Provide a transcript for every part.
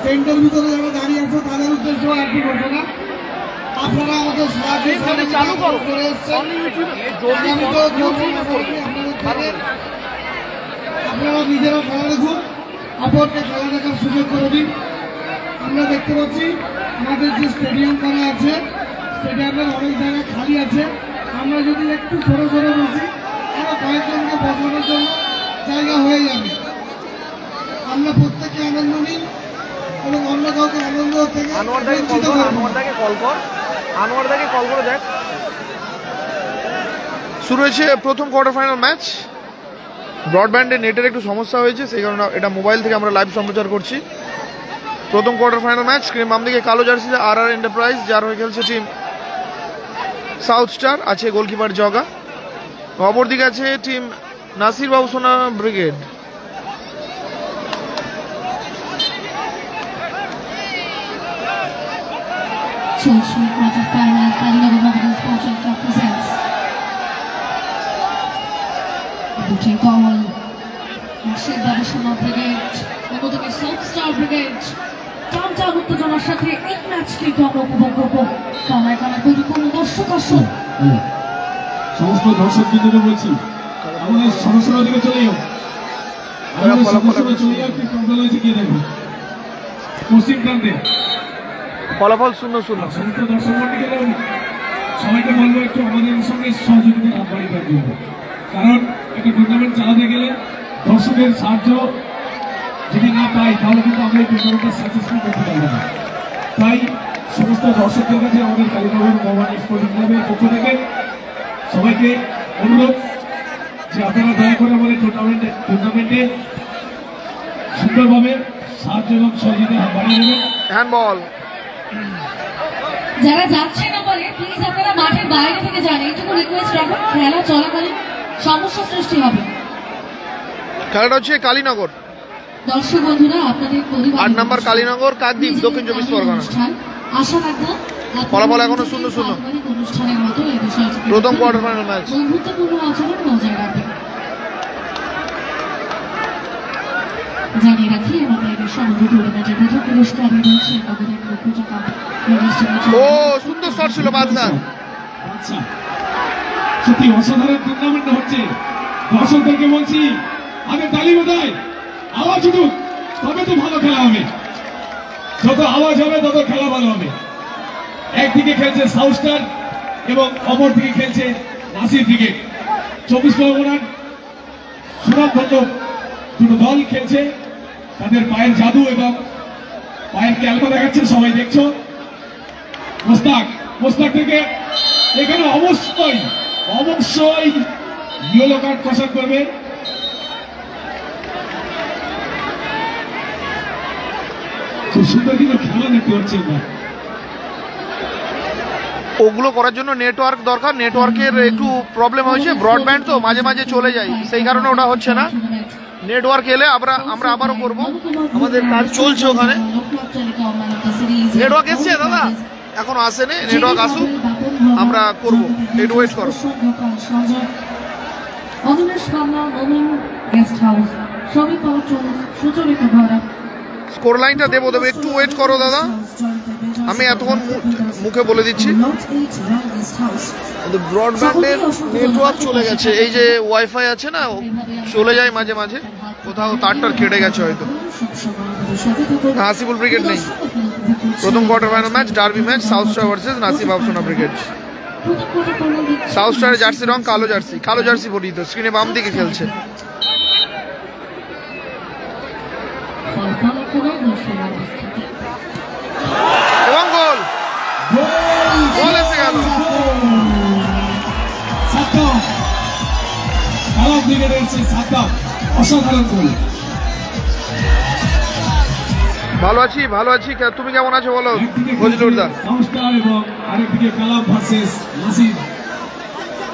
টেন্টের ভিতরে যারা দাঁড়িয়ে আছে তাদের উদ্দেশ্য একটি ঘোষণা, আপনারা আমাদের সাহায্য চালু করে এসছেন, আপনারা নিজেরা খেলা দেখুন, অপরকে খেলা দেখার সুযোগ করে দিন। আমরা দেখতে পাচ্ছি আমাদের যে স্টেডিয়াম করা আছে, স্টেডিয়ামের অনেক জায়গা খালি আছে। আমরা যদি একটু সরে সরে বসি আরো কয়েকজনকে বসানোর জন্য জায়গা হয়ে যাবে। আমরা প্রত্যেকে আনন্দ নিই এবং অন্য কাউকে আনন্দ থেকে শুরু হয়েছে প্রথম কোয়ার্টার ফাইনাল ম্যাচ। ব্রডব্যান্ডে নেটের একটু সমস্যা হয়েছে, সেই কারণে এটা মোবাইল থেকে আমরা লাইভ সম্প্রচার করছি। প্রথম কোয়ার্টার ফাইনাল ম্যাচ। স্ক্রিন বাম দিকে কালো জার্সিতে আর এন্টারপ্রাইজ, যার হয়ে খেলছে টিম সাউথ স্টার, আছে গোলকিপার জগা। অপরদিকে আছে টিম নাসির বাবুসোনা ব্রিগেড। উত্তেজনার সাথে এই ম্যাচ কিন্তু আমরা উপভোগ করবো। কানায় কানায় পরিপূর্ণ দর্শক আসুন। সমস্ত দর্শক বিন্দুকে বলছি আমাদের সমস্যার দিকে চলে যাও, চলে যাও। কি প্রবলেম হয়েছে গিয়ে দেখো পশ্চিম প্রান্তে ফলাফল 0-0। সমস্ত দর্শক মন্ডলীকে সবাইকে বলবো একটু আমাদের সঙ্গে সহযোগিতা বাড়িয়ে জন্য, কারণ একটা টুর্নামেন্ট চালাতে গেলে দর্শকের সাহায্য যদি না পাই তাহলে কিন্তু আমরা এই টুর্নামেন্টটা সাকসেসফুল করতে পারবো না। তাই সমস্ত দর্শকদের কাছে আমাদের কালীনগর মোহন স্পোর্টিং ক্লাবের পক্ষ থেকে সবাইকে অনুরোধ যে আপনারা দয়া করে আমাদের টুর্নামেন্টে সুন্দরভাবে সাহায্য এবং সহযোগিতা বাড়িয়ে দেবেন। হ্যান্ডবল যারা যাচ্ছেন না বলে প্লিজ আপনারা মাঠের বাইরে থেকে যান, এইটুকু রিকোয়েস্ট রাখুন। খেলা চলাকালীন সমস্যা সৃষ্টি হবে। খেলাটা হচ্ছে কালীনগর, দর্শক বন্ধুরা আপনাদের পরিবার 8 নম্বর কালীনগর, কাকদ্বীপ, দক্ষিণ 24 পরগনা। আশা রাখবো ফলাফল এখনো 0-0। অনুষ্ঠানের মতো এই বিষয়টি প্রথম কোয়ার্টার ফাইনাল ম্যাচ। বন্ধুত্বপূর্ণ আচরণ বজায় রাখবেন। জানিয়ে রাখি আমাদের সমগ্র টুর্নামেন্টের প্রথম পুরস্কার রয়েছে আমাদের টাকা। ও সুন্দর শট ছিল বাদশা। আচ্ছা, সত্যি অসাধারণ টুর্নামেন্ট হচ্ছে। দর্শকদেরকে বলছি আগে তালি বাজায়, আওয়াজ উঠুক, তবে তো ভালো খেলা হবে। যত আওয়াজ হবে তত খেলা ভালো হবে। একদিকে খেলছে সাউথ স্টার এবং অপরদিকে খেলছে নাসির ব্রিগেড। 24 পরগনার সুনামধন্য দুটো দল খেলছে। তাদের পায়ের জাদু এবং পায়ের ক্যালমা দেখাচ্ছে, সবাই দেখছো। মোস্তাক থেকে এখানে অবশ্যই ইয়েলো কার্ড কষান করবে। খুব সুন্দর কিন্তু খেলা দেখতে পাচ্ছি না। ওগুলো করার জন্য নেটওয়ার্ক দরকার, নেটওয়ার্কের একটু প্রবলেম হয়েছে। ব্রডব্যান্ড তো মাঝে মাঝে চলে যায়, সেই কারণে ওটা হচ্ছে না। নেটওয়ার্ক এলে আমরা আবারও করবো, আমাদের কাজ চলছে ওখানে। নেটওয়ার্ক এসছে দাদা? এখনো আসেনি, নেটওয়ার্ক আসুক, আমরা করবো, একটু ওয়েট করো। স্কোর লাইনটা দেবো, একটু ওয়েট করো দাদা, আমি এতক্ষণ মুখে বলে দিচ্ছি। ব্রডব্যান্ডের নেটওয়ার্ক চলে গেছে, এই যে ওয়াইফাই আছে না, চলে যায় মাঝে মাঝে, কোথাও তারটার কেটে গেছে হয়তো। নাসিবুল ব্রিগেড নেই। প্রথম quarter final match, derby match, South Star versus Nasib Babusona brigade. South স্টারের জার্সি রং কালো জার্সি পরিহিত। স্ক্রিনে বাম দিকে খেলছে। এবং গোল এসে গেল। ভালো আছি, তুমি কেমন আছো বলো ফজলুরদা?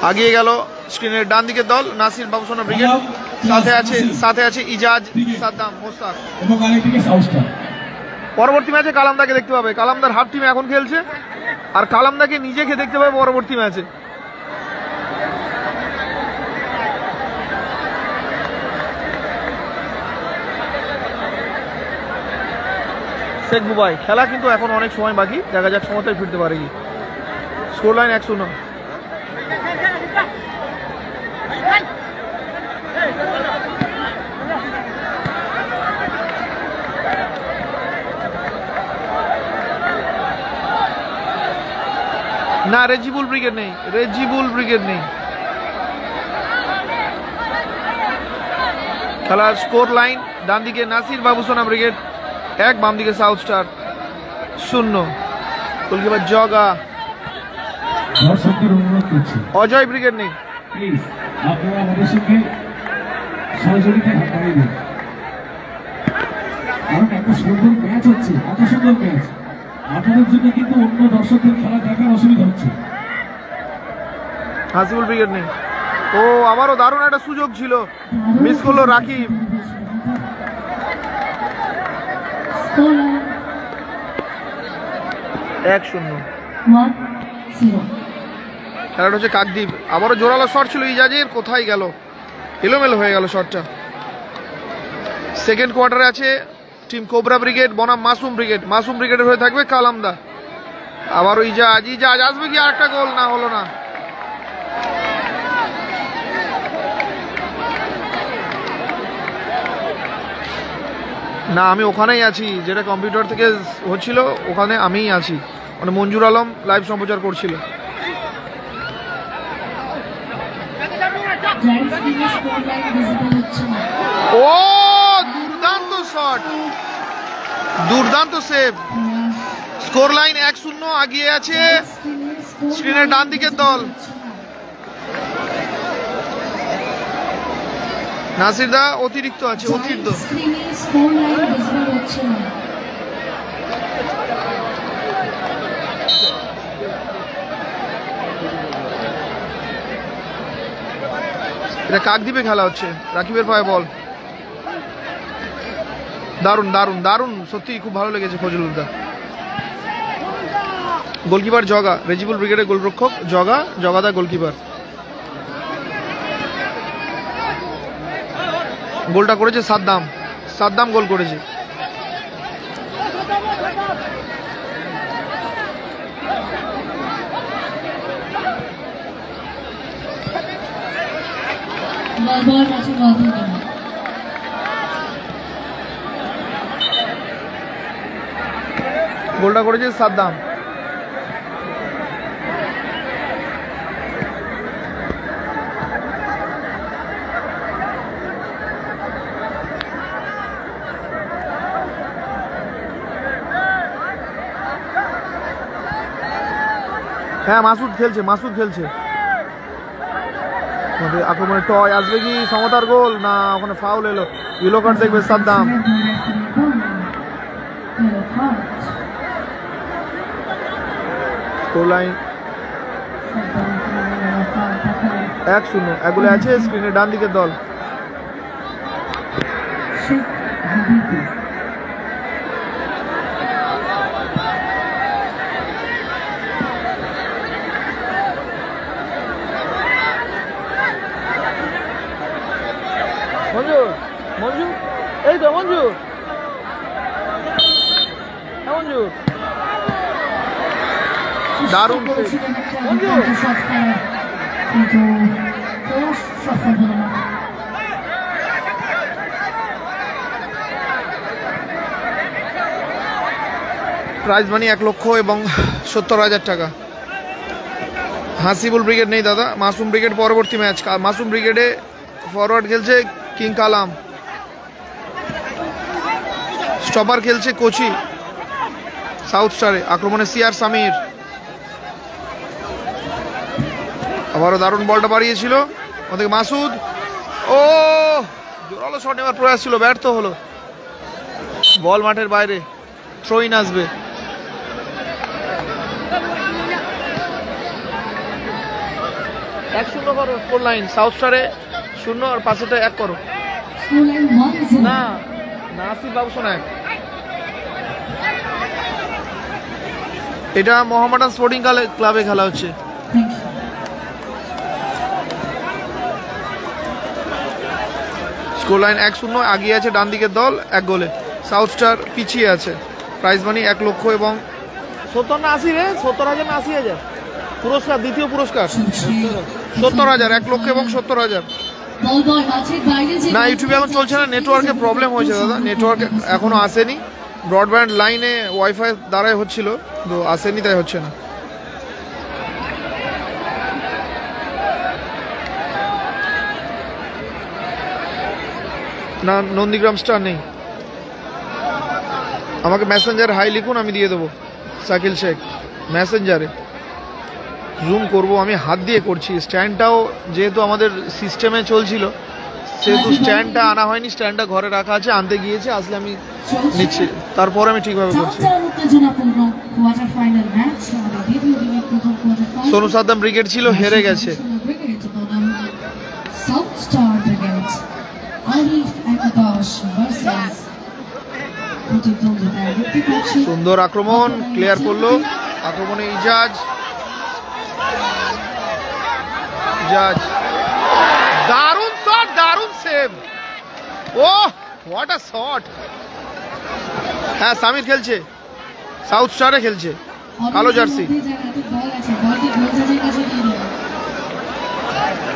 আগিয়ে গেল স্ক্রিনের ডান দিকের দল নাসির বাবুসোনা ব্রিগেড, সাথে আছে ইজাজ, সাদ্দাম, মোস্তাক। পরবর্তী ম্যাচে কালামদাকে দেখতে পাবে। কালামদার হাফ টিম এখন খেলছে, আর কালামদাকে নিজেকে দেখতে পাবে পরবর্তী ম্যাচে। শেখ বুবাই। খেলা কিন্তু এখন অনেক সময় বাকি, দেখা যাক সমতায় ফিরতে পারে কি। Score line 1-0। না, রেজিবুল ব্রিগেড নেই, রেজিবুল ব্রিগেড নেই। খেলার স্কোর লাইন, ডান দিকে নাসির বাবুসোনা ব্রিগেড 1, বাম দিকে সাউথ স্টার 0। গোলকিপার জগা। দর্শকদের অনুরোধ করছি, অজয় ব্রিগেড নেই। প্লিজ আপনারা আমাদের সঙ্গে সহযোগিতায় হাত বাড়িয়ে দিন, কারণ একটা সুন্দর ম্যাচ হচ্ছে, এত সুন্দর ম্যাচ, আপনাদের জন্য কিন্তু অন্য দর্শকদের খেলা দেখার অসুবিধা হচ্ছে। হাসিবুল ব্রিগেড নেই। ও, আবারও দারুণ একটা সুযোগ ছিল, মিস করলো রাকিব। Scoreline 1-0। 1-0. খেলাটা হচ্ছে কাকদ্বীপ। আবারও জোরালো শট ছিল ইজাজের, কোথায় গেল, এলোমেলো হয়ে গেল শটটা। সেকেন্ড কোয়ার্টারে আছে টিম কোবরা ব্রিগেড বনাম মাসুম ব্রিগেড। মাসুম ব্রিগেডের হয়ে থাকবে কালামদা। আবারও ইজাজ, ইজাজ আসবে কি আরেকটা গোল? না, হলো না। না, আমি ওখানেই আছি, যেটা কম্পিউটার থেকে হচ্ছিল ওখানে আমিই আছি, মানে মঞ্জুর আলম লাইভ সম্প্রচার করছিল। Giant screen scoreline visible হচ্ছে না। ও, দুর্দান্ত শট, দুর্দান্ত সেভ। স্কোর লাইন 1-0, আগিয়ে আছে স্ক্রিনের ডান দিকের দল। নাসিরদা অতিরিক্ত আছে, অতিরিক্ত। স্ক্রিনে scoreline visible হচ্ছে না। এটা কাকদ্বীপে খেলা হচ্ছে, রাকিবের পায়ে বল। দারুণ দারুণ দারুণ, সত্যি খুব ভালো লেগেছে ফজলুদ্দা। গোলকিপার জগা, রেজিবুল ব্রিগেডের গোলরক্ষক জগা, জগাদা গোলকিপার। গোলটা করেছে সাদ্দাম, সাদ্দাম গোল করেছে। বল আছে বল থেকে। গোলটা করেছে সাদ্দাম। হ্যাঁ, মাসুদ খেলছে, মাসুদ খেলছে। আক্রমণে টয় আসবে কি, সমতার গোল না, ওখানে ফাউল এলো, ইয়েলো কার্ড দেখবে সাদ্দাম। স্কোর লাইন 1-0, এগুলো আছে স্ক্রিনে ডান দিকের দল। মঞ্জু, মঞ্জু, এই তো মঞ্জু, মঞ্জু দারুণ মঞ্জু। কিন্তু সফল হলো না। প্রাইজ মানি 1 লক্ষ এবং 70,000 টাকা। হাসিবুল ব্রিগেড নেই দাদা, মাসুম ব্রিগেড পরবর্তী ম্যাচ। মাসুম ব্রিগেডে ফরওয়ার্ড খেলছে কিং কালাম, স্টপার খেলছে কোচি সাউথ স্টারে, আক্রমণে সিআর সামির। আবারও দারুণ বলটা বাড়িয়েছিল ওদিকে মাসুদ। ও, জোরালো শট নেওয়ার প্রয়াস ছিল, ব্যর্থ হলো। বল মাঠের বাইরে, থ্রোইন আসবে। এক 0 করো স্কোর লাইন, সাউথ স্টারে 0 আর পাশেটা 1 করো। Scoreline 1-0. না, নাসির বাবুসোনা 1। এটা মোহামেডান স্পোর্টিং ক্লাবে খেলা হচ্ছে। Thank you. স্কোর লাইন 1-0, আগিয়ে আছে ডান দিকের দল 1 গোলে। সাউথ স্টার পিছিয়ে আছে। প্রাইজ মানি 1 লক্ষ এবং 70 না 80 রে 70,000 না 80,000 পুরস্কার, দ্বিতীয় পুরস্কার 70,000, 1 লক্ষ এবং 70,000। না ইউটিউবে এখন চলছে না, নেটওয়ার্কের প্রবলেম হয়েছে দাদা, নেটওয়ার্ক এখনো আসেনি, ব্রডব্যান্ড লাইনে ওয়াইফাই দ্বারাই হচ্ছিল তো আসেনি, তাই হচ্ছে না। না নন্দীগ্রাম স্টার নেই, আমাকে মেসেঞ্জার হাই লিখুন, আমি দিয়ে দেবো। শাকিল শেখ মেসেঞ্জারে জুম করব, আমি হাত দিয়ে করছি, স্ট্যান্ডটাও যেহেতু আমাদের সিস্টেমে চলছিল সেহেতু স্ট্যান্ডটা আনা হয়নি, স্ট্যান্ডটা ঘরে রাখা আছে, আনতে গিয়েছে, আসলে আমি নিচ্ছি, তারপর আমি ঠিকভাবে করছি। সোনু সাদ্দাম ব্রিগেড ছিল, হেরে গেছে। সুন্দর আক্রমণ, ক্লিয়ার করলো, আক্রমণে ইজাজ, দারুণ শট, দারুণ save, oh what a shot. হ্যাঁ সামির খেলছে, সাউথ স্টারে খেলছে, কালো জার্সি।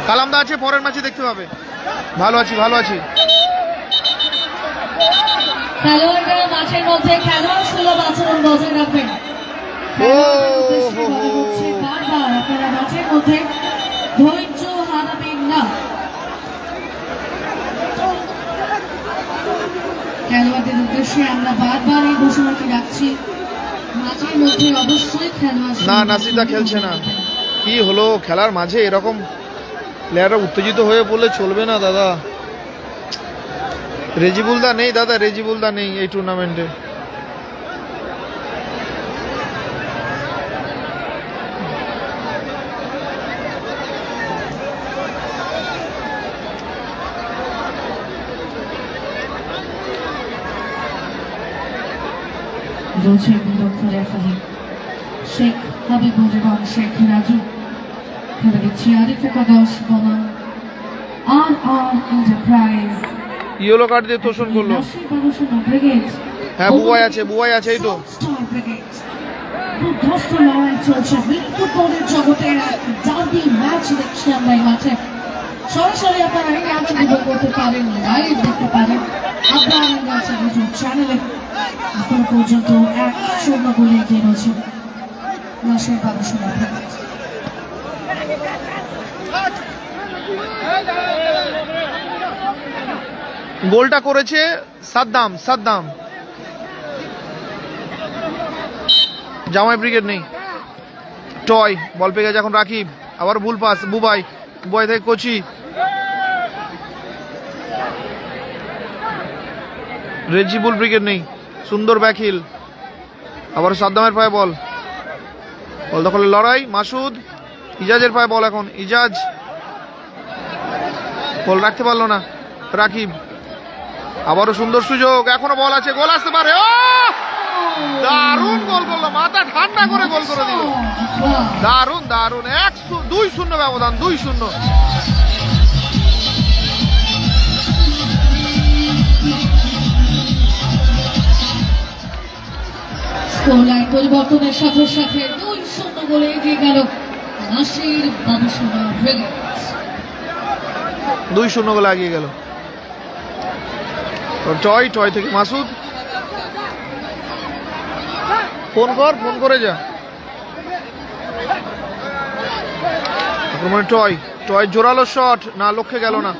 কালামদা আছে, পরের ম্যাচে দেখতে পাবে। ভালো আছি, ভালো আছি। খেলোয়াড়রা মাঠের মধ্যে খেলোয়াড় সুলভ আচরণ বজায় রাখবেন। বারবার আপনারা মাঠের মধ্যে ধৈর্য হারাবেন না। খেলোয়াড়দের উদ্দেশ্যে আমরা বারবার এই ঘোষণাটি রাখছি, মাঠের মধ্যে অবশ্যই খেলোয়াড়। না নাসিদা খেলছে না, কি হলো খেলার মাঝে এরকম প্লেয়াররা উত্তেজিত হয়ে পড়লে চলবে না দাদা। রেজিবুলদা নেই দাদা, রেজিবুলদা নেই এই টুর্নামেন্টে। রয়েছে বিদগ্ধ রেফারি শেখ হাবিবুর এবং শেখ রাজু। খেলা দিচ্ছি আরিফ একাদশ বনাম আর এন্টারপ্রাইজ। ইয়েলো কার্ড দিয়ে তোষণ করলো। হ্যাঁ বুবাই আছে, বুবাই আছে, এই তো দুর্ধর্ষ লড়াই চলছে মিনি ফুটবলের জগতের এক ডার্বি ম্যাচ দেখছি আমরা এই মাঠে। সরাসরি আপনারা এই ম্যাচ উপভোগ করতে পারেন, লাইভ দেখতে পারেন আপনার ইউটিউব চ্যানেলে। এখন পর্যন্ত 1-0 গোলে এগিয়ে রয়েছে রাজশাহী বাবুসোনা ব্রিগেড। গোলটা করেছে সাদ্দাম, জামাই ব্রিগেড নেই। টয় বল পেয়ে গেছে এখন রাকিব, আবার ভুল পাস, বুবাই থেকে কোচি, রেজিবুল ব্রিগেড নেই। সুন্দর ব্যাকহিল, আবার সাদ্দামের পায়ে বল দখলের লড়াই, মাসুদ, ইজাজের পায়ে বল, এখন ইজাজ বল রাখতে পারলো না, রাকিব, আবারও সুন্দর সুযোগ, এখনো বল আছে, গোল আসতে পারে। ও দারুণ গোল করলো, মাথা ঠান্ডা করে গোল করে দিল, দারুণ দারুণ। 2-0 ব্যবধান, 2-0। স্কোরলাইন পরিবর্তনের সাথে সাথে 2-0 গোলে এগিয়ে গেল রাজশাহীর বাবুসোনা ব্রিগেড। 2-0 গোলে এগিয়ে গেল। টয় থেকে মাসুদ, ফোন করে যা। আক্রমণে টয় জোরালো শট, না লক্ষ্যে গেল না।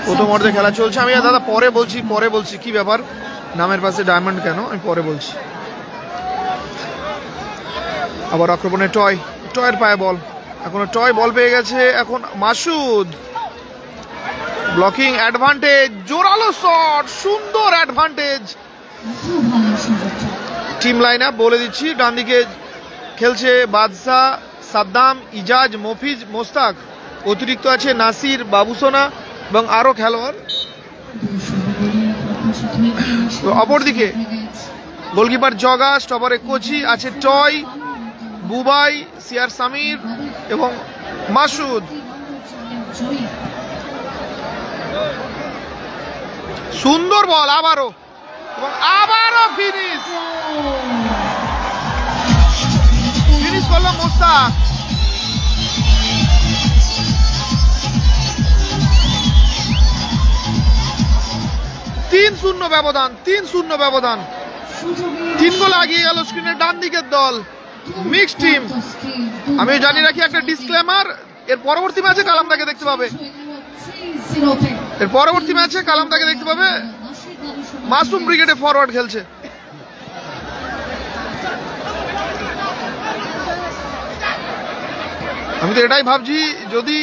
প্রথম অর্ধে খেলা চলছে। আমি দাদা পরে বলছি কি ব্যাপার, নামের পাশে ডায়মন্ড কেন, আমি পরে বলছি। আবার আক্রমণে টয়ের পায়ে বল, এখন টয় বল পেয়ে গেছে, এখন মাসুদ, ব্লকিং, অ্যাডভান্টেজ, জোরালো শট, সুন্দর অ্যাডভান্টেজ। টিম লাইন আপ বলে দিচ্ছি, ডান দিকে খেলছে বাদশা, সাদ্দাম, ইজাজ, মফিজ, মোস্তাক, অতিরিক্ত আছে নাসির, বাবুসোনা এবং আরো খেলোয়াড়। অপরদিকে গোলকিপার জগা, স্টপারে কোচি আছে, টয়, বুবাই, সিয়ার সামির এবং মাসুদ। জয়ী। সুন্দর বল আবারও, এবং আবারও ফিনিশ করলো মোস্তাক। 3-0 ব্যবধান, 3-0 ব্যবধান। 3 গোল আগিয়ে গেল স্ক্রিনের ডান দিকের দল মিক্সড টিম। আমি জানি রাখি একটা ডিসক্লেমার, এর পরবর্তী ম্যাচে কালামদাকে দেখতে পাবে, এর পরবর্তী ম্যাচে কালামদাকে দেখতে পাবে মাসুম ব্রিগেডে ফরওয়ার্ড খেলছে। আমি তো এটাই ভাবছি, যদি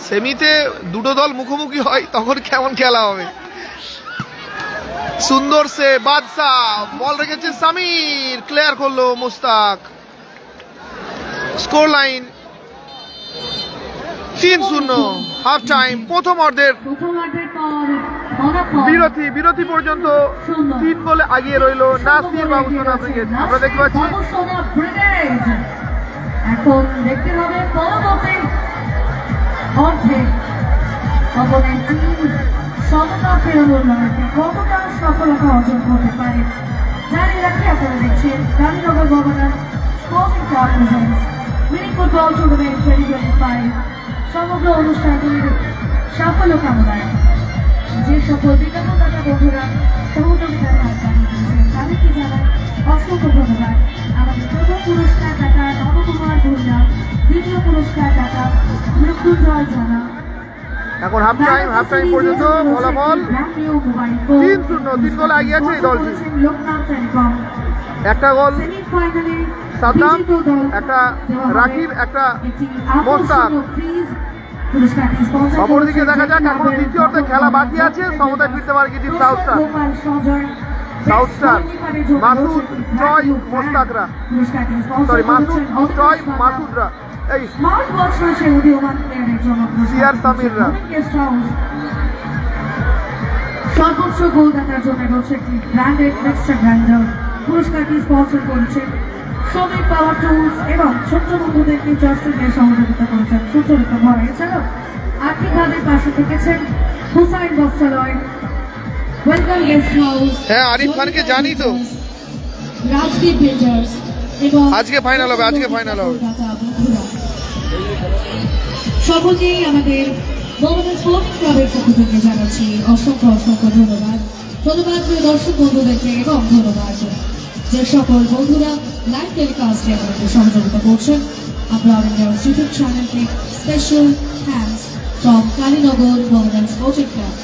সেমিতে দুটো দল মুখোমুখি হয় তখন কেমন খেলা হবে। সুন্দর সে বাদশা বল রেখেছে সামির, ক্লিয়ার করলো Mushtaq. Score line 3-0, half time. প্রথম অর্ধের বিরতি পর্যন্ত 3 গোলে আগিয়ে রইল নাসির বাবুসোনা ব্রিগেড। আমরা দেখতে পাচ্ছি এখন দেখতে হবে পরবর্তী অর্ধে অপোনেন্ট টিম সমতা ফেরানোর লড়াইতে কতটা সফলতা অর্জন করতে পারে। জানি রাখি আপনারা দেখছেন Gandhinagar governor sporting club presents winning football tournament 2025। সমগ্র অনুষ্ঠানটির সাফল্য কামনায় যে সকল বিজ্ঞাপনদাতা বন্ধুরা সহযোগিতার হাত বাড়িয়ে দিয়েছেন তাদেরকে জানাই অসংখ্য ধন্যবাদ। আমাদের প্রথম পুরস্কার দাতা নবকুমার ভুইয়া, দ্বিতীয় পুরস্কার দাতা মৃত্যুঞ্জয় জানা। এখন হাফ টাইম পর্যন্ত ফলাফল 3-0, 3 গোল এগিয়ে আছে এই দলটি। একটা গোল সাদ্দাম, একটা রাকিব, একটা মোস্তাক। অপরদিকে দেখা যাক এখনো দ্বিতীয় অর্ধে খেলা বাকি আছে, সমতায় ফিরতে পারে কি টিম সাউথ স্টার। মাসুদ জয় মোস্তাকরা, সরি মাসুদ জয় মাসুদরা, এই সিআর সামিররা। সর্বোচ্চ গোলদাতার জন্য রয়েছে একটি ব্র্যান্ডেড মিক্সচার গ্রাইন্ডার। পুরস্কারটি স্পন্সর করেছে শ্রমিক পাওয়ার টুলস এবং ছোট্ট বন্ধুদেরকে জার্সি দিয়ে সহযোগিতা করেছেন সুচরিতা ভরা। এছাড়াও আর্থিকভাবে পাশে থেকেছেন হুসাইন বস্ত্রালয়, ওয়েলকাম গেস্ট হাউস। হ্যাঁ, আরিফ খানকে জানি তো। রাজদীপ বিল্ডার্স এবং আজকে ফাইনাল হবে। সকলকেই আমাদের গভর্নর স্পোর্টিং ক্লাবের পক্ষ থেকে জানাচ্ছি অসংখ্য ধন্যবাদ। প্রিয় দর্শক বন্ধুদেরকে, এবং ধন্যবাদ যে সকল বন্ধুরা লাইভ টেলিকাস্টে আমাদের সহযোগিতা করছেন। আমরা ইউটিউব চ্যানেলকে special thanks from Kalinagar governor sporting club.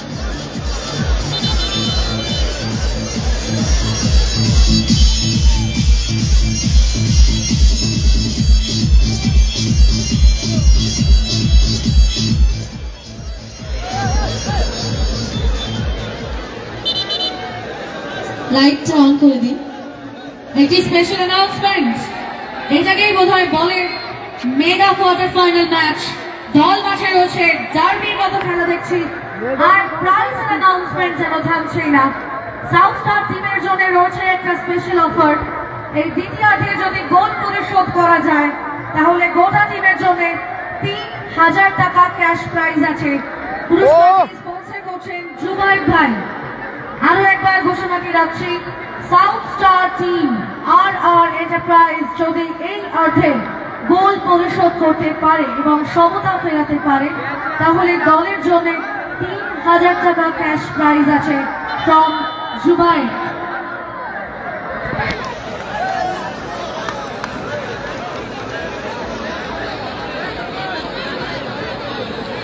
লাইটটা অন করে দিন। একটি স্পেশাল অ্যানাউন্সমেন্ট, এটাকেই বোধহয় বলে মেগা কোয়ার্টার ফাইনাল ম্যাচ। দল মাঠে রয়েছে, ডার্বির মতো খেলা দেখছি, আর প্রাইজ অ্যানাউন্সমেন্ট যেন থামছেই না। সাউথ স্টার টিমের জন্য রয়েছে একটা স্পেশাল অফার। এই দ্বিতীয়ার্ধে যদি গোল পরিশোধ করা যায় তাহলে গোটা টিমের জন্য 3000 টাকা ক্যাশ প্রাইজ আছে। পুরস্কারটি স্পন্সর করছেন জুবাইর ভাই। আরো একবার ঘোষণা দিয়ে রাখছি, south star team R enterprise যদি এই অর্থে গোল পরিশোধ করতে পারে এবং সমতা ফেরাতে পারে তাহলে দলের জন্য 3000 টাকা ক্যাশ প্রাইজ আছে ফ্রম জুবাইর।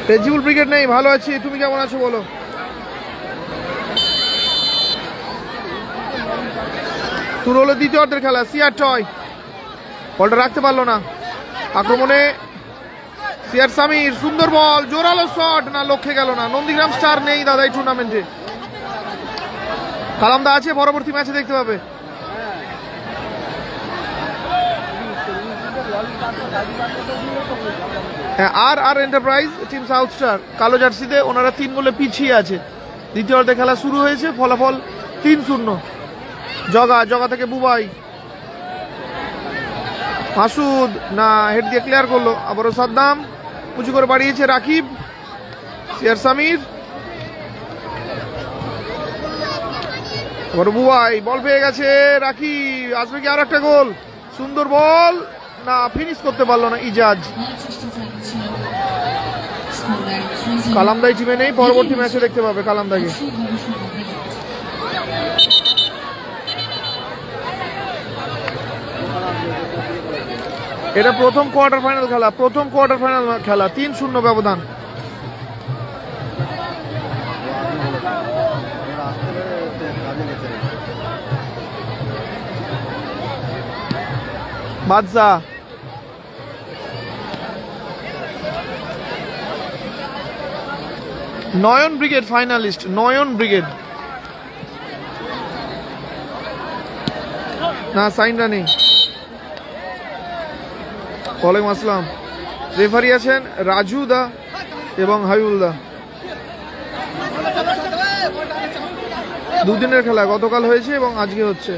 রেজিবুল ব্রিগেড নেই, ভালো আছি, তুমি কেমন আছো বলো? শুরু হলো দ্বিতীয় অর্ধের খেলা। সিআর টয় বলটা রাখতে পারলো না, আক্রমণে সিআর সামির, সুন্দর বল, জোরালো শট, না লক্ষ্যে গেল না। নন্দীগ্রাম স্টার নেই দাদা এই টুর্নামেন্টে, কালামদা আছে, পরবর্তী ম্যাচে দেখতে পাবে। হ্যাঁ, R enterprise team south star কালো জার্সিতে, ওনারা 3 গোলে পিছিয়ে আছে। দ্বিতীয় অর্ধে খেলা শুরু হয়েছে, ফলাফল 3-0। জগা থেকে বুবাই, মাসুদ না হেড দিয়ে ক্লিয়ার করলো, আবারও সাদ্দাম উঁচু করে বাড়িয়েছে রাকিব, সিয়ার সামির, বুয়াই বল পেয়ে গেছে, রাখি আসবে কি আর একটা গোল? সুন্দর বল, না ফিনিশ করতে পারলো না ইজাজ। কালামদাই টিমে নেই, পরবর্তী ম্যাচে দেখতে পাবে কালামদাইকে। এটা প্রথম কোয়ার্টার ফাইনাল খেলা, 3-0 ব্যবধান। বাদশা নয়ন ব্রিগেড ফাইনালিস্ট, নয়ন ব্রিগেড। না সাইনরা নেই। ওয়ালাইকুম আসসালাম। রেফারি আছেন রাজু দা এবং হাবিবুল দা। দুদিনের খেলা, গতকাল হয়েছে এবং আজকে হচ্ছে।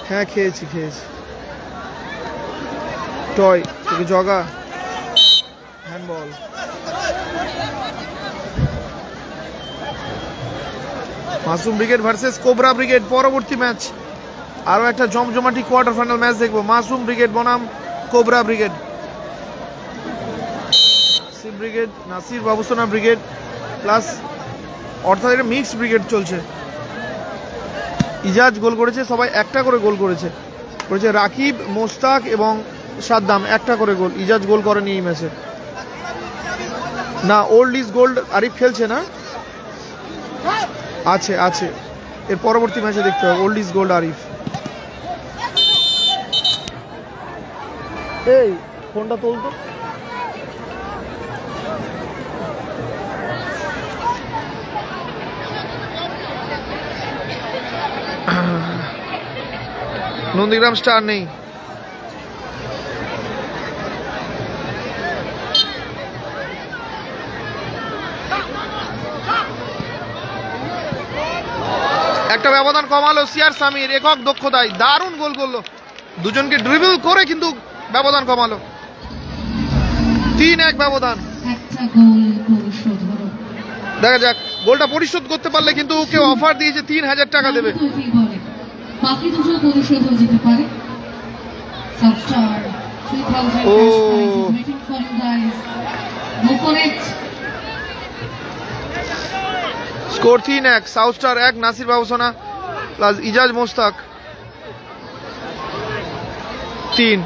হ্যাঁ খেয়েছি। টয় থেকে জগা, handball. Masum Brigade versus cobra brigade, পরবর্তী ম্যাচ। আরো একটা জমজমাটি কোয়ার্টার ফাইনাল ম্যাচ দেখবো। মাসুম ব্রিগেড বনাম cobra brigade. Nasir Babusona brigade plus, অর্থাৎ এটা মিক্স ব্রিগেড চলছে। ইজাজ গোল করেছে, সবাই একটা করে গোল করেছে। রাকিব, মোস্তাক এবং সাদ্দাম একটা করে গোল। ইজাজ গোল করেনি এই ম্যাচে। না, ওল্ড ইজ গোল্ড আরিফ খেলছে না, আছে এর পরবর্তী ম্যাচে দেখতে হবে। Old is gold Arif. এই ফোনটা তুলতো। নন্দীগ্রাম স্টার নেই। একটা ব্যবধান কমালো সিয়ার সামির একক দক্ষতায়, দারুণ গোল করলো। দুজনকে ড্রিবল করে কিন্তু ব্যবধান কমালো। 3-1 ব্যবধান। দেখা যাক, গোলটা পরিশোধ করতে পারলে কিন্তু কেউ অফার দিয়েছে 3000 টাকা দেবে। বাকি দুজন পরিশোধ হয়ে যেতে পারে। স্কোর 3-1, সাউথ স্টার 1, নাসির বাবুসোনা প্লাস ইজাজ মোস্তাক 3।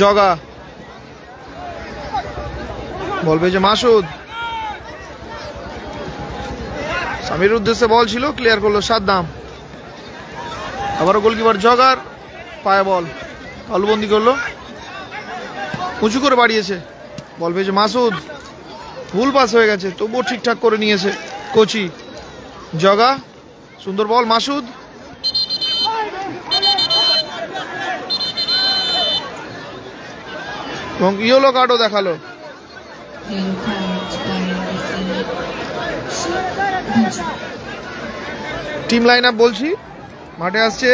জগা বলবে যে মাসুদ, সামির উদ্দেশ্যে বল ছিল, ক্লিয়ার করলো সাদ্দাম। আবারও গোলকিপার জগার পায়ে বল, তালুবন্দি করলো, উঁচু করে বাড়িয়েছে। বল পেয়েছে মাসুদ, ভুল পাস হয়ে গেছে, তবুও ঠিকঠাক করে নিয়েছে কোচি। জগা, সুন্দর বল মাসুদ, এবং ইয়েলো কার্ডও দেখালো। টিম লাইন আপ বলছি। মাঠে আসছে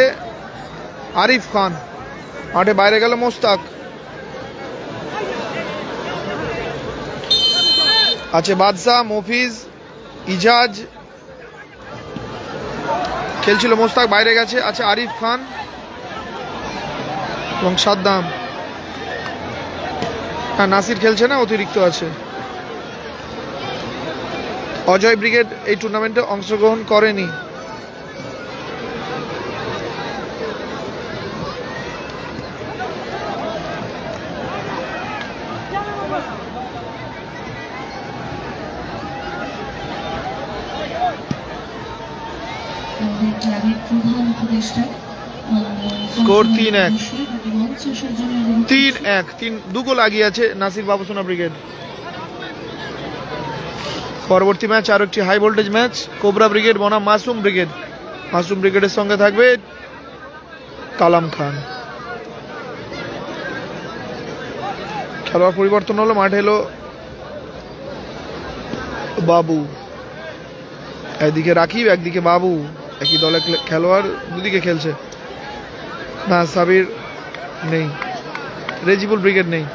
আরিফ খান, মাঠে বাইরে গেল মোস্তাক, আছে বাদশা, মফিজ, ইজাজ খেলছিল, মোস্তাক বাইরে গেছে, আছে আরিফ খান এবং সাদ্দাম। হ্যাঁ, নাসির খেলছে না, অতিরিক্ত আছে। অজয় ব্রিগেড এই টুর্নামেন্টে অংশগ্রহণ করেনি। স্কোর 3-1, 3-1, 2 গোল আগিয়ে আছে নাসির বাবুসোনা ব্রিগেড। পরবর্তী ম্যাচ আরো একটি high voltage match, Cobra Brigade বনাম মাসুম ব্রিগেড। মাসুম ব্রিগেডের সঙ্গে থাকবে কালাম খান। খেলোয়াড় পরিবর্তন হলো, মাঠে এলো বাবু, একদিকে রাকিব একদিকে বাবু, একই দলে খেলোয়াড় দুদিকে খেলছে। না, সাবির নেই, রেজিবুল ব্রিগেড নেই।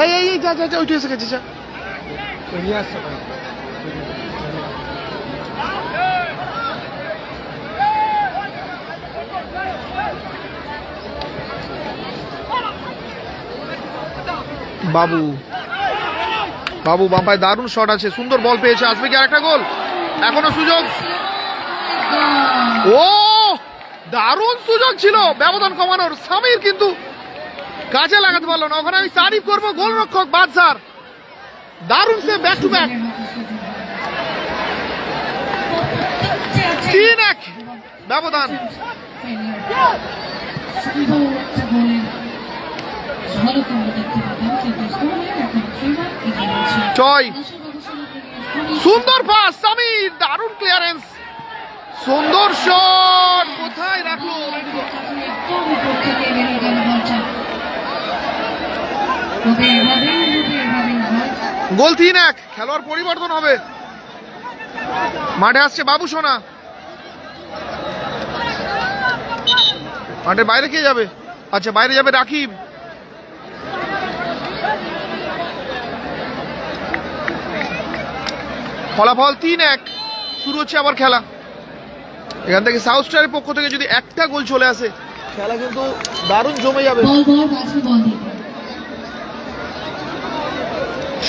এই যা যা উঠে এসে গেছে, যা বাবু, বাবু বাম্পায় দারুণ শট আছে, সুন্দর বল পেয়েছে, আসবে কি আরেকটা গোল? এখনো সুযোগ, ও দারুণ সুযোগ ছিল ব্যবধান কমানোর, সামির কিন্তু কাজে লাগাতে পারলো না। ওখানে আমি তারিফ করবো গোলরক্ষক বাদশার, দারুণ সে ব্যাক টু ব্যাক। 3-1 ব্যবধান। জয়, সুন্দর পাস সামির, দারুণ ক্লিয়ারেন্স, সুন্দর শট, কোথায় রাখলো? গোল 3-1। খেলোয়াড় পরিবর্তন হবে, মাঠে আসছে বাবু সোনা। মাঠের বাইরে কে যাবে? আচ্ছা, বাইরে যাবে রাকিব। ফলাফল 3-1। শুরু হচ্ছে আবার খেলা। এখান থেকে সাউথ স্টারের পক্ষ থেকে যদি একটা গোল চলে আসে, খেলা কিন্তু দারুণ জমে যাবে।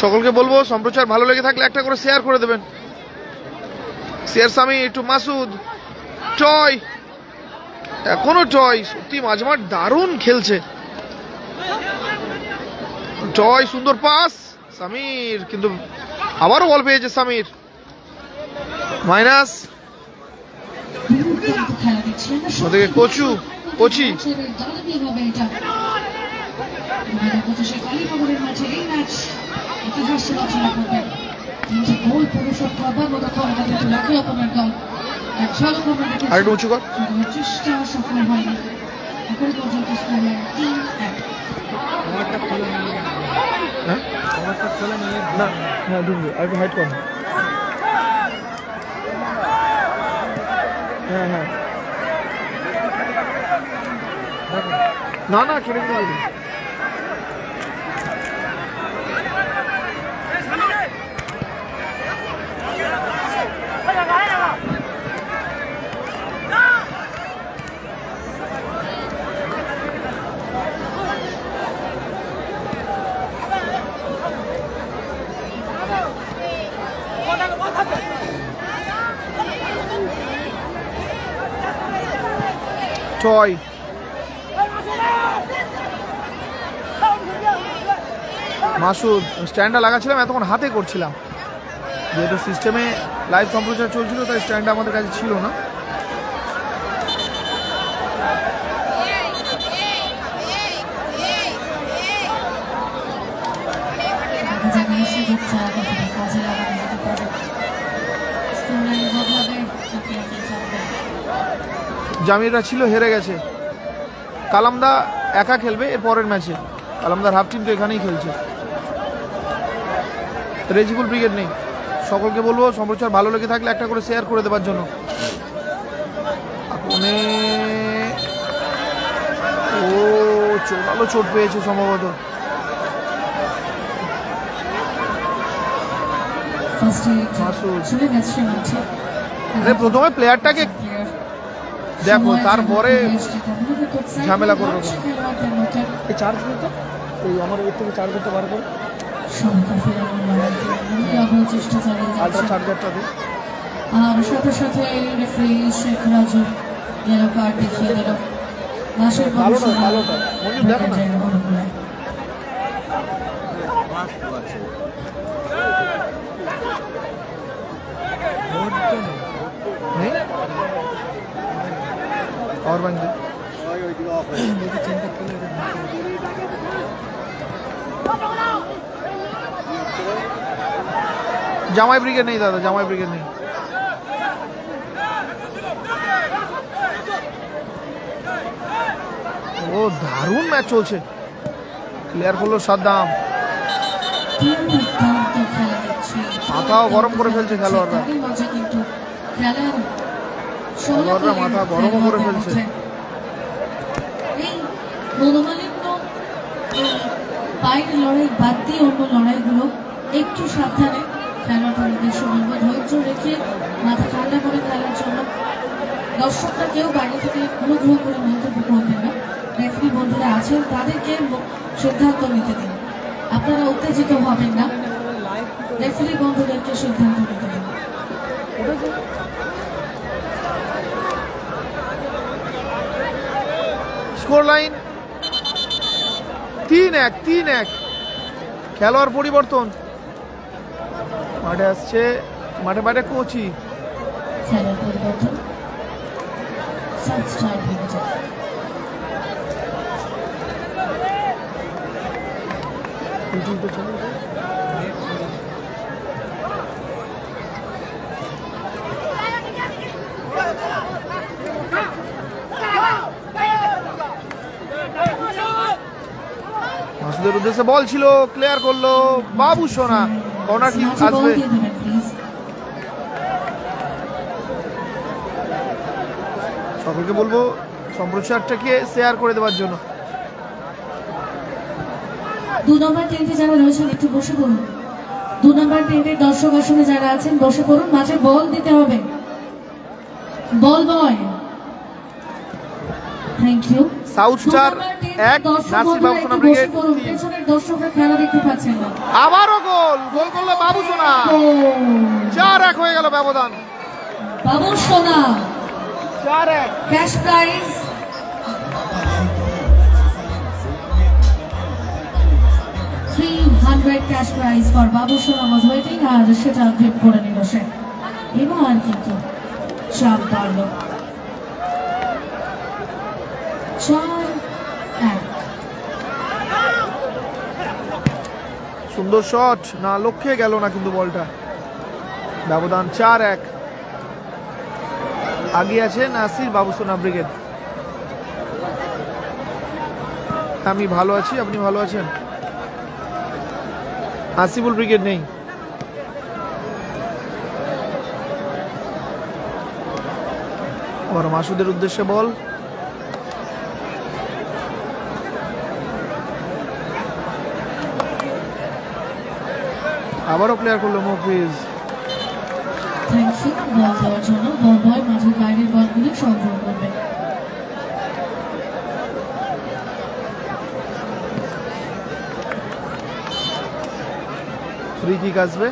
সকলকে বলবো সম্প্রচার ভালো লেগে থাকলে একটা করে শেয়ার করে দেবেন। শেয়ার সামি টু মাসুদ, টয়, এখনো টয়, সত্যি মাঝমাঠ দারুণ খেলছে টয়, সুন্দর পাস সামির, কিন্তু আবারও বল পেয়েছে সামির। মাইনাস ওদিকে কোচি আর একটু উঁচু কর। না হ্যাঁ ঢুকবে, আর একটু হাইট কর। হ্যাঁ হ্যাঁ না না কেটে দিতে টয়। মাসুদ, স্ট্যান্ডটা লাগাচ্ছিলাম, এতক্ষণ হাতে করছিলাম, যেহেতু সিস্টেমে লাইভ সম্প্রচার চলছিল তাই স্ট্যান্ডটা আমাদের কাছে ছিল না। জামিররা ছিল, হেরে গেছে। কালামদা একা খেলবে এর পরের ম্যাচে, কালামদার হাফ টিম তো এখানেই খেলছে। রেজিবুল ব্রিগেড নেই। সকলকে বলবো সম্প্রচার ভালো লেগে থাকলে একটা করে শেয়ার করে দেওয়ার জন্য। ও চোরালো চোট পেয়েছে সম্ভবত। প্রথমে প্লেয়ারটাকে দেখো, তারপরে ঝামেলা করবো। চার্জ নিতে আমার এর থেকে চার্জ করতে পারবো, চার্জারটা দিই। আর সাথে সাথে referee Sheikh Raju yellow card দেখিয়ে দিল। ভালোটা মঞ্জুর দেখো না। और बन गई জামাই ব্রিগেড নেই দাদা, জামাই ব্রিগেড নেই। ও দারুণ ম্যাচ চলছে, ক্লিয়ার করলো সাদ্দাম। মাথাও গরম করে ফেলছে খেলোয়াড়রা, খেলোয়াড়রা মাথা গরম করে ফেলছে। বাইরের লড়াই বাদ দিয়ে অন্য লড়াইগুলো একটু সাবধানে খেলোয়াড়দের উদ্দেশ্য বলবো, ধৈর্য রেখে মাথা ঠান্ডা করে খেলার জন্য। দর্শকরা কেউ বাইরে থেকে অনুগ্রহ করে মন্তব্য করবেন না, রেফারি বন্ধুরা আছেন তাদেরকে সিদ্ধান্ত নিতে দিন। আপনারা উত্তেজিত হবেন না, রেফারি বন্ধুদেরকে সিদ্ধান্ত নিতে দিন। Score line 3-1। খেলোয়াড় পরিবর্তন, মাঠে আসছে, মাঠে কোচি। খেলার পরিবর্তন, সাবস্টার ভিজিটার। মাসুদের উদ্দেশ্যে বল ছিল, ক্লিয়ার করলো বাবু সোনা। কর্নার কিক আসবে। সকলকে বলবো সম্প্রচারটাকে শেয়ার করে দেওয়ার জন্য। 2 নম্বর টেন্টে যারা রয়েছেন একটু বসে পড়ুন। 2 নম্বর টেন্টের দর্শক আসনে যারা আছেন বসে পড়ুন, মাঝে বল দিতে হবে। Ball boy, thank you. South Star 1, Nasir Babu Sona brigade 3। পেছনের দর্শকরা খেলা দেখতে পাচ্ছেন না। আবারও গোল করলো বাবু সোনা। 4-1 হয়ে গেল ব্যবধান। বাবু সোনা 4-1। Cash prize $300 cash prize for Babu Shona was waiting, আর সেটা গ্রিপ করে নিল সে। এবার কিন্তু চাপ বাড়ল 4-1। সুন্দর শট, না লক্ষ্যে গেল না কিন্তু বলটা। ব্যবধান 4-1। আগে আছে নাসির বাবু সোনা ব্রিগেড। আমি ভালো আছি, আপনি ভালো আছেন? আসিফুল ব্রিগেড নেই। আবার মাসুদের উদ্দেশ্যে বল, আবারও প্লেয়ার করলো মফিজ। থ্যাংক ইউ বল দেওয়ার জন্য। বল বয় মাঝের বাইরের বলগুলি সংগ্রহ করবে। ফ্রি কিক আসবে।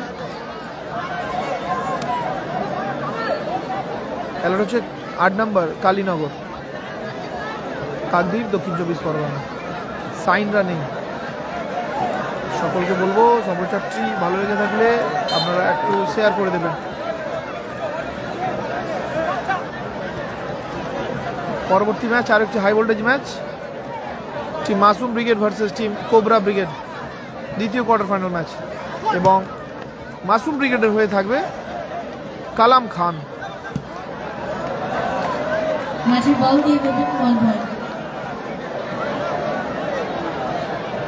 খেলাটা হচ্ছে 8 নম্বর কালীনগর, কাকদ্বীপ, দক্ষিণ 24 পরগনা। সাইনরা নেই। সকলকে বলবো সম্প্রচারটি ভালো লেগে থাকলে আপনারা একটু শেয়ার করে দেবেন। পরবর্তী ম্যাচ আর একটি high voltage match, team Masum Brigade versus team Cobra Brigade, দ্বিতীয় কোয়ার্টার ফাইনাল ম্যাচ। এবং মাসুম ব্রিগেডের হয়ে থাকবে কালাম খান। মাঝে বল দিয়ে দেবেন বল বয়।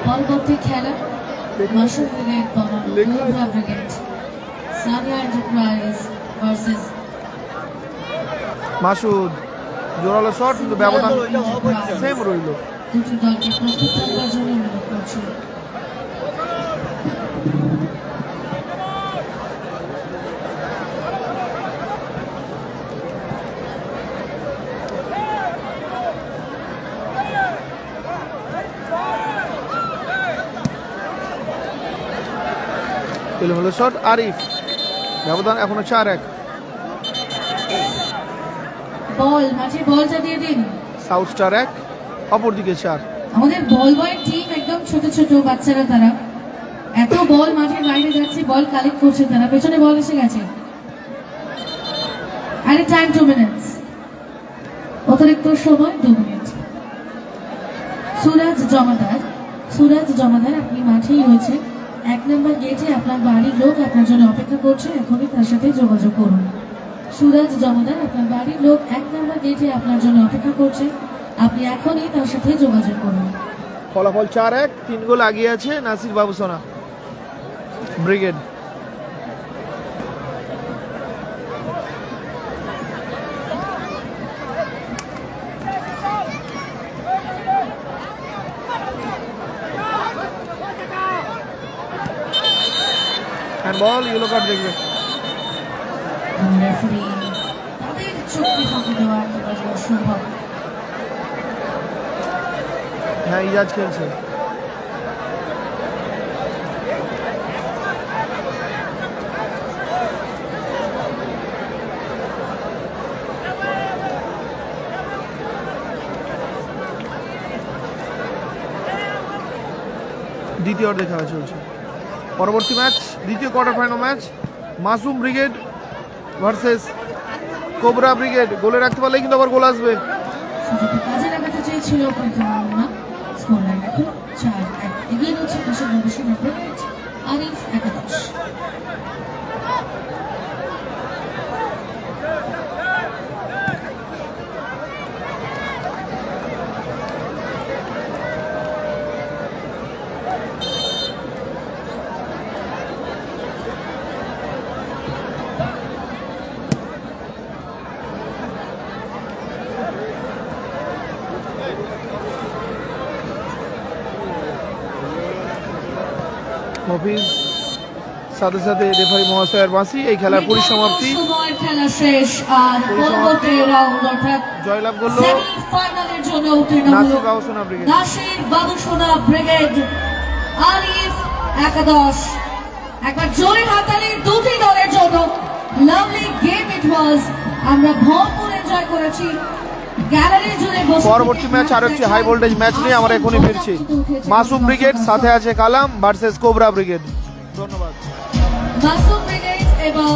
পরবর্তী খেলা মাসুম ব্রিগেড বনাম cobra brigade, Sania enterprise versus Masud. জোরালো শট, কিন্তু ব্যবধান সেম রইল। দুটি দলকে প্রস্তুত থাকার জন্য অনুরোধ করছি। এলোমেলো শট আরিফ। ব্যবধান এখনো 4-1। বল মাঝে বলটা দিয়ে দিন। সাউথ স্টার 1, অপরদিকে 4। আমাদের বল বয়ের টিম একদম ছোট ছোট বাচ্চারা, তারা এত বল মাঠের বাইরে যাচ্ছে, বল কালেক্ট করছে তারা। পেছনে বল এসে গেছে। আরে টাইম 2 মিনিটস, অতিরিক্ত সময় 2 মিনিট। সুরাজ জমাদার আপনি মাঠেই রয়েছে, 1 নম্বর গেটে আপনার বাড়ির লোক আপনার জন্য অপেক্ষা করছে, এখনই তার সাথে যোগাযোগ করুন। সুরাজ জমাদার, আপনার বাড়ির লোক 1 নম্বর গেটে আপনার জন্য অপেক্ষা করছে, আপনি এখনই তার সাথে যোগাযোগ করুন। ফলাফল 4-1, 3 গোল আগিয়ে আছে Nasir Babusona brigade. Handball, yellow card দেখবে। রেফারি তাদের চোখে ফাঁকি দেওয়া একেবারে অসম্ভব। হ্যাঁ, ইজাজ খেলছে। দ্বিতীয় অর্ধে খেলা চলছে। পরবর্তী ম্যাচ, দ্বিতীয় quarter final match, Masum Brigade versus cobra brigade. গোলে রাখতে পারলে কিন্তু আবার গোল আসবে। সুযোগটা কাজে লাগাতে চেয়েছিল কিন্তু না। স্কোর লাইন এখন 4-1 এগিয়ে রয়েছে দেশের গবেষণা ব্রিগেড। আরিফ একাদশ। মফিজ, সাথে সাথে রেফারি মহাশয়ের বাঁশি। এই খেলার পরিসমাপ্তি, সময়ের খেলা শেষ। আর পরবর্তী রাউন্ড অর্থাৎ জয়লাভ করলো সেমিফাইনালের জন্য উত্তীর্ণ হলো নাসির বাবুসোনা ব্রিগেড। নাসির বাবুসোনা ব্রিগেড, আরিফ একাদশ। একবার জোরে হাতালি দুটি দলের জন্য। লাভলি গেম ইট ওয়াজ। আমরা ভরপুর এনজয় করেছি। গ্যালারি জুড়ে বসে পরবর্তী ম্যাচ আরো একটি হাই ভোল্টেজ ম্যাচ নিয়ে আমরা এখনই ফিরছি। মাসুম ব্রিগেড সাথে আছে কালাম ভার্সেস কোবরা ব্রিগেড। ধন্যবাদ। মাসুম ব্রিগেড এবং